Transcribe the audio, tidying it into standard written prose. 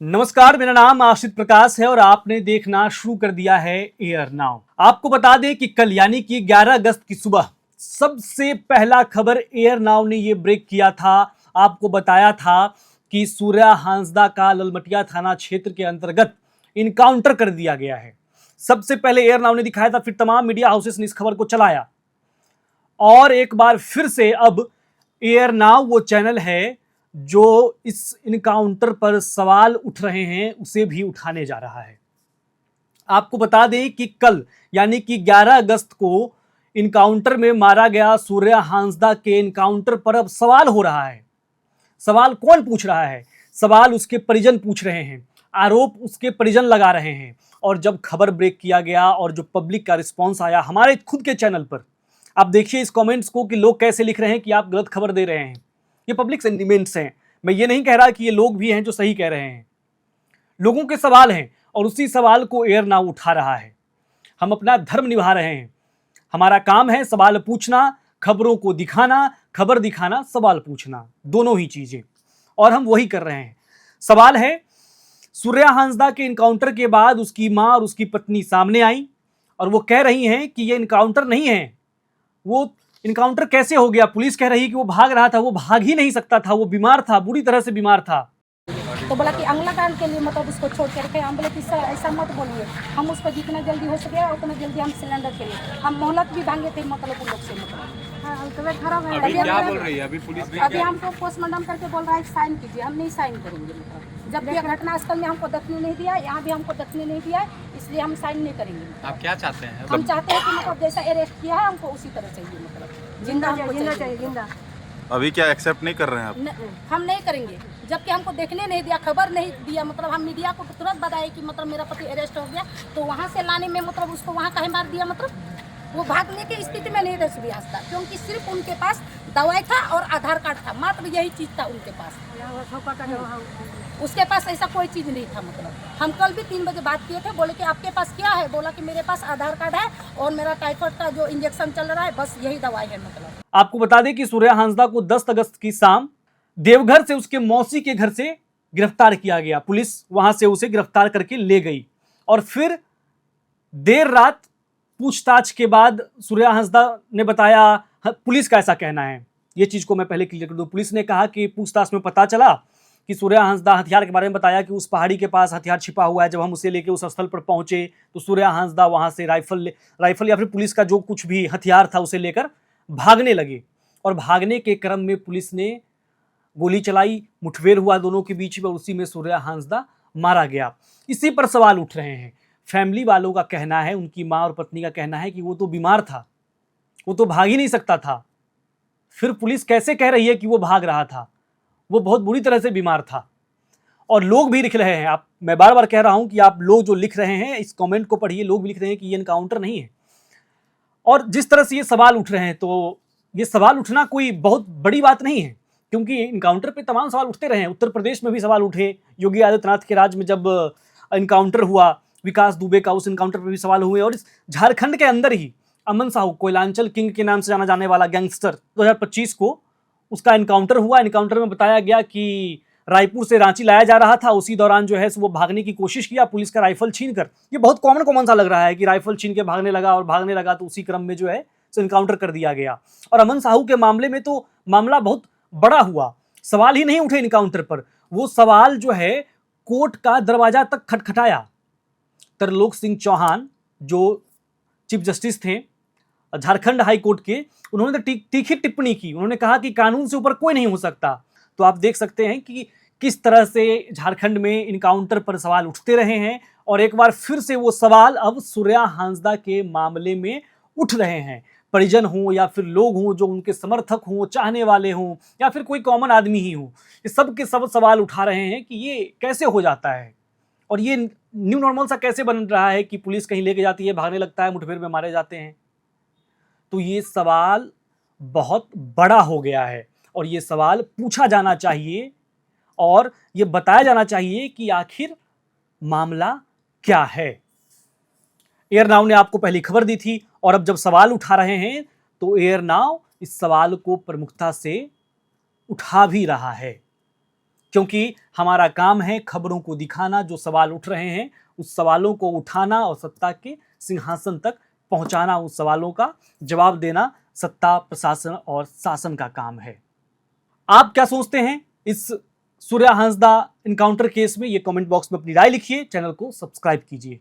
नमस्कार, मेरा नाम आशित प्रकाश है और आपने देखना शुरू कर दिया है एयर नाउ। आपको बता दें कि कल यानी कि 11 अगस्त की सुबह सबसे पहला खबर एयर नाउ ने ये ब्रेक किया था। आपको बताया था कि सूर्या हांसदा का ललमटिया थाना क्षेत्र के अंतर्गत इनकाउंटर कर दिया गया है। सबसे पहले एयर नाउ ने दिखाया था, फिर तमाम मीडिया हाउसेस ने इस खबर को चलाया और एक बार फिर से अब एयर नाउ वो चैनल है जो इस इनकाउंटर पर सवाल उठ रहे हैं उसे भी उठाने जा रहा है। आपको बता दें कि कल यानी कि 11 अगस्त को इनकाउंटर में मारा गया सूर्या हांसदा के इनकाउंटर पर अब सवाल हो रहा है। सवाल कौन पूछ रहा है? सवाल उसके परिजन पूछ रहे हैं, आरोप उसके परिजन लगा रहे हैं। और जब खबर ब्रेक किया गया और जो पब्लिक का रिस्पॉन्स आया हमारे खुद के चैनल पर, आप देखिए इस कमेंट्स को कि लोग कैसे लिख रहे हैं कि आप गलत खबर दे रहे हैं। ये पब्लिक सेंटिमेंट्स हैं। मैं ये नहीं कह रहा कि ये लोग भी हैं जो सही कह रहे हैं। लोगों के सवाल हैं और उसी सवाल को एयर नाउ उठा रहा है। हम अपना धर्म निभा रहे हैं। हमारा काम है सवाल पूछना, खबरों को दिखाना, खबर दिखाना, सवाल पूछना, दोनों ही चीजें, और हम वही कर रहे हैं। सवाल है, सूर्या हांसदा के इनकाउंटर के बाद उसकी मां और उसकी पत्नी सामने आई और वो कह रही हैं कि ये इनकाउंटर नहीं है। वो इनकाउंटर कैसे हो गया? पुलिस कह रही है कि वो भाग रहा था। वो भाग ही नहीं सकता था, वो बीमार था, बुरी तरह से बीमार था। तो बोला कि अगला काम के लिए मतलब उसको छोड़ के रखे। हम बोले कि सर ऐसा मत बोलिए, हम उसको जितना जल्दी हो सके उतना जल्दी हम सिलेंडर के लिए हम मोहलत भी मांगे थे मतलब उन लोग से। मतलब तबियत खराब है। अभी क्या बोल रही है? अभी पुलिस ने अभी हमको पोस्टमार्टम करके बोल रहा है साइन कीजिए। हम नहीं साइन करेंगे। मतलब जब भी घटनास्थल में हमको दखने नहीं दिया, यहाँ भी हमको दखने नहीं दिया, इसलिए हम साइन नहीं करेंगे। आप क्या चाहते हैं? हम चाहते हैं कि मतलब जैसा अरेस्ट किया है हमको उसी तरह चाहिए। मतलब जिंदा चाहिए, जिंदा। अभी क्या एक्सेप्ट नहीं कर रहे हैं आप? हम नहीं करेंगे जबकि हमको देखने नहीं दिया, खबर नहीं दिया। मतलब हम मीडिया को तुरंत बताए कि मतलब मेरा पति अरेस्ट हो गया, तो वहाँ से लाने में मतलब उसको वहाँ कहीं मार दिया। मतलब वो भागने की स्थिति में नहीं रह सकी आज तक, क्योंकि सिर्फ उनके पास दवाई था और आधार कार्ड था, मात्र यही चीज़ था उनके पास। उसके पास ऐसा कोई चीज़ नहीं था। मतलब हम कल भी 3 बजे बात किए थे, बोले कि आपके पास क्या है? बोला कि मेरे पास आधार कार्ड है और मेरा टाइफाइड का जो इंजेक्शन चल रहा है, बस यही दवाई है। मतलब आपको बता दें कि सूर्या हांसदा को 10 अगस्त की शाम देवघर से उसके मौसी के घर से गिरफ्तार किया गया। पुलिस वहां से उसे गिरफ्तार करके ले गई और फिर देर रात पूछताछ के बाद सूर्या हांसदा ने बताया, पुलिस का ऐसा कहना है, ये चीज को मैं पहले क्लियर कर दूं। पुलिस ने कहा कि पूछताछ में पता चला कि सूर्या हांसदा हथियार के बारे में बताया कि उस पहाड़ी के पास हथियार छिपा हुआ है। जब हम उसे लेके उस स्थल पर पहुंचे तो सूर्या हांसदा वहां से राइफल या फिर पुलिस का जो कुछ भी हथियार था उसे लेकर भागने लगे और भागने के क्रम में पुलिस ने गोली चलाई, मुठभेड़ हुआ दोनों के बीच में, उसी में सूर्या हांसदा मारा गया। इसी पर सवाल उठ रहे हैं। फैमिली वालों का कहना है, उनकी मां और पत्नी का कहना है कि वो तो बीमार था, वो तो भाग ही नहीं सकता था। फिर पुलिस कैसे कह रही है कि वो भाग रहा था? वो बहुत बुरी तरह से बीमार था। और लोग भी लिख रहे हैं, आप, मैं बार बार कह रहा हूं कि आप लोग जो लिख रहे हैं इस कमेंट को पढ़िए, लोग भी लिख रहे हैं कि ये एनकाउंटर नहीं है। और जिस तरह से ये सवाल उठ रहे हैं, तो ये सवाल उठना कोई बहुत बड़ी बात नहीं है, क्योंकि इनकाउंटर पे तमाम सवाल उठते रहे हैं। उत्तर प्रदेश में भी सवाल उठे, योगी आदित्यनाथ के राज में जब इनकाउंटर हुआ विकास दुबे का, उस इनकाउंटर पे भी सवाल हुए। और इस झारखंड के अंदर ही अमन साहू, कोयलांचल किंग के नाम से जाना जाने वाला गैंगस्टर, 2025 को उसका इनकाउंटर हुआ। इनकाउंटर में बताया गया कि रायपुर से रांची लाया जा रहा था, उसी दौरान जो है वो भागने की कोशिश किया, पुलिस का राइफल छीन कर। ये बहुत कॉमन सा लग रहा है कि राइफल छीन के भागने लगा और भागने लगा तो उसी क्रम में जो है इनकाउंटर कर दिया गया। और अमन साहू के मामले में तो मामला बहुत बड़ा हुआ, सवाल ही नहीं उठे इनकाउंटर पर। वो सवाल जो है कोर्ट का दरवाजा तक खटखटाया। तरलोक सिंह चौहान जो चीफ जस्टिस थे झारखंड हाई कोर्ट के, उन्होंने तो तीखी टिप्पणी की। उन्होंने कहा कि कानून से ऊपर कोई नहीं हो सकता। तो आप देख सकते हैं कि किस तरह से झारखंड में इनकाउंटर पर सवाल उठते रहे हैं और एक बार फिर से वो सवाल अब सूर्या हांसदा के मामले में उठ रहे हैं। परिजन हों या फिर लोग हों जो उनके समर्थक हों, चाहने वाले हों, या फिर कोई कॉमन आदमी ही हो, ये सब के सब सवाल उठा रहे हैं कि ये कैसे हो जाता है और ये न्यू नॉर्मल सा कैसे बन रहा है कि पुलिस कहीं लेके जाती है, भागने लगता है, मुठभेड़ में मारे जाते हैं। तो ये सवाल बहुत बड़ा हो गया है और ये सवाल पूछा जाना चाहिए और ये बताया जाना चाहिए कि आखिर मामला क्या है। एयर नाउ ने आपको पहली खबर दी थी और अब जब सवाल उठा रहे हैं तो एयर नाउ इस सवाल को प्रमुखता से उठा भी रहा है। क्योंकि हमारा काम है खबरों को दिखाना, जो सवाल उठ रहे हैं उस सवालों को उठाना और सत्ता के सिंहासन तक पहुंचाना, उस सवालों का जवाब देना सत्ता, प्रशासन और शासन का काम है। आप क्या सोचते हैं इस सूर्या हांसदा इनकाउंटर केस में? ये कमेंट बॉक्स में अपनी राय लिखिए, चैनल को सब्सक्राइब कीजिए।